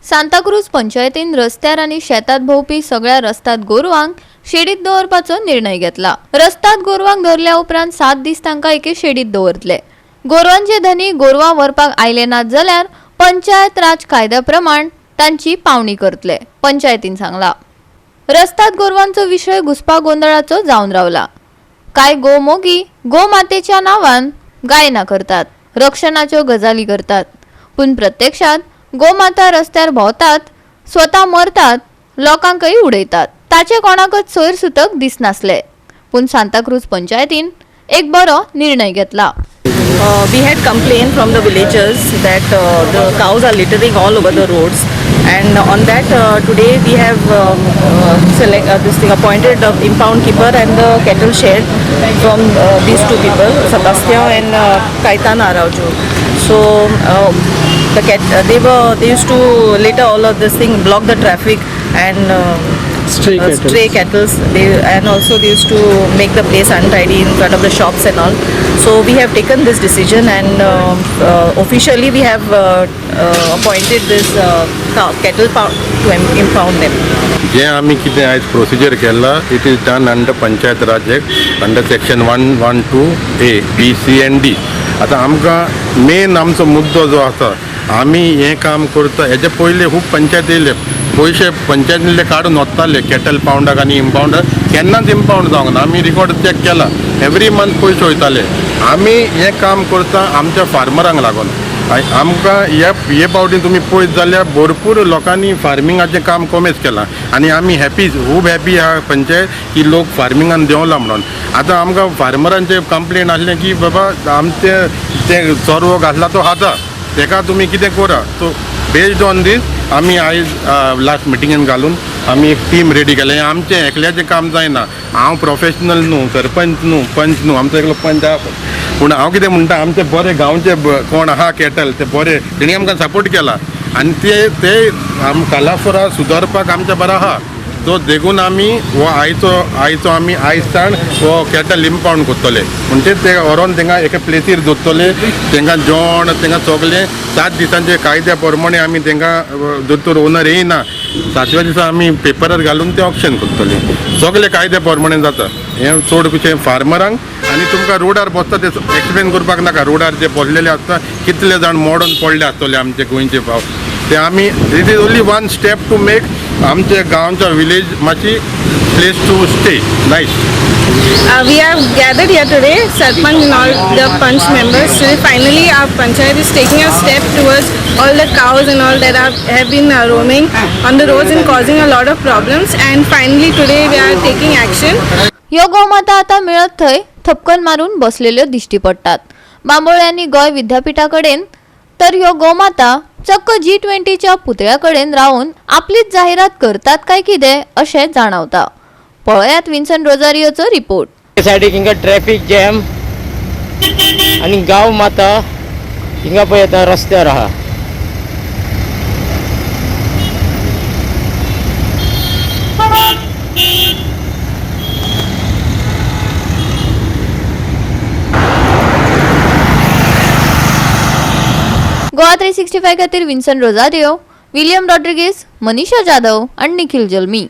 सांताक्रूज पंचायतीन रस्त्यार आनी शेतात भोंवपी सगळ्या रस्त्यात गोरवांक शेडीत दवरपाचो निर्णय घेतला। रस्त्यात गोरवांक धरल्या उपरांत 7 दीस तांकां एके शेडीत दवरतले। गोरवांचे धनी गोरवां व्हरपाक आयले नात जाल्यार पंचायत राज कायद्या प्रमाण तांची पावणी करतले, पंचायतीन सांगला। रस्त्यात गोरवांचो विशय घुसपा गोंधळाचो जावन रावला। कांय गोमोगी गोमातेच्या नांवान गायना करतात, रक्षणाच्यो गजाली करतात, पूण प्रत्यक्षात गोमाता रस्त्यार भोंवतात, स्वता मरतात, लोकांकय उडयतात। ताचे कोणाकच सैर सुतक दिसनासले, पूण सांताक्रूज पंचायतीन एक बरो निर्णय घेतला। We had complained from the villagers that the cows are littering all over the roads, and on that today we have appointed the impound keeper and the cattle shed from these two people, Sebastian and Kaitan Araujo. So they used to litter all of this thing, block the traffic and stray cattle. And also they used to make the place untidy in front of the shops and all. So we have taken this decision, and officially we have appointed this cattle to impound them. जे आम्ही कितें आयज procedure केला, it is done under panchayat Raj act under section 112A, B, C and D. आता आमकां main आमचो मुद्दो जो आसा, आमी हें काम करता हेजे पयले खूब पंचायत येयले, पयशे पंचायतींतले काडून वताले कॅटल पावंडाक आनी इम्पाउंडाक, केन्नाच इम्पाउंड जावंक ना। आमी रिकॉर्ड चॅक केला, एवरी मंथ पयशे वयताले। आमी हें काम करता आमच्या फार्मरांक लागून। आमकां हे पावटी तुमी पळयत जाल्यार भरपूर लोकांनी फार्मिंगाचें काम कमीच केलां, आनी आमी हॅपी, खूब हॅपी आहा पंचायत की लोक फार्मिंगान देंवला म्हणून। आतां आमकां फार्मरांचें कंप्लेन आसलें की बाबा आमचे तें चोरवो घातला तो खाता, तेका तुमी कितें करा। सो बेस्ड ऑन दीस आमी आयज लास्ट मिटिंगेन घालून आमी एक टीम रेडी केलें। आमचें एकल्याचें काम जायना, हांव प्रोफेशनल न्हू, सरपंच न्हू, पंच न्हू, आमचो एकलो पंच आहा, पूण हांव कितें म्हणटा, आमचे बरे गांवचे कोण आहा कॅटल ते बरे, तेणी आमकां सपोर्ट केला, आनी ते कालाफोरा सुदारपाक आमचे बरो आहा। सो देखून आमी हो आयचो आमी आयजच्यान हो कॅटल इम्पाउंड करतले, म्हणजे ते व्हरोन तेंकां एका प्लेसीर दवरतले, तेंकां जेवण तेंकां सगलें 7 दिसांचे कायद्या प्रमाणे आमी तेंकां दोतोर ओनर येयना, 7व्या दिसा आमी पेपरार घालून ते ऑक्शन करतले, सगळे कायद्या प्रमाणे जाता। हें चड कशें फार्मरांक, आनी तुमकां रोडार बसता ते एक्सप्लेन करपाक नाका, रोडार जे पडलेले आसता कितले जाण मोडून पडले आसतले आमचे गोंयचे भाव, ते आमी it is only one step to make आमच्या गांवच्या विलेज मातशी place to stay nice. We have gathered here today, Sarpanch and all the Panch members. So finally our Panchayat is taking a step towards all the cows and all that have been roaming on the roads and causing a lot of problems, and finally today we are taking action. ह्यो गोमाता आता मिळत थंय थपकन मारून बसलेल्यो दिश्टी पडटात। बांबोळ्यांनी गोंय विद्यापीठाकडेन तर ह्यो गोमाता चक्क G20च्या पुतळ्याकडेन रावून आपलीच जाहिरात करतात काय कितें अशें जाणवता। पळयात विन्सन रोजारियोचो रिपोर्ट। सायडीक हिंगा ट्रॅफिक जॅम आनी गांव माता हिंगा पळय आतां रस्त्यार आहा। गोवा 365 खातीर Vinson Rosario, William Rodrigues, Manisha Jadhav आणि निखिल जल्मी।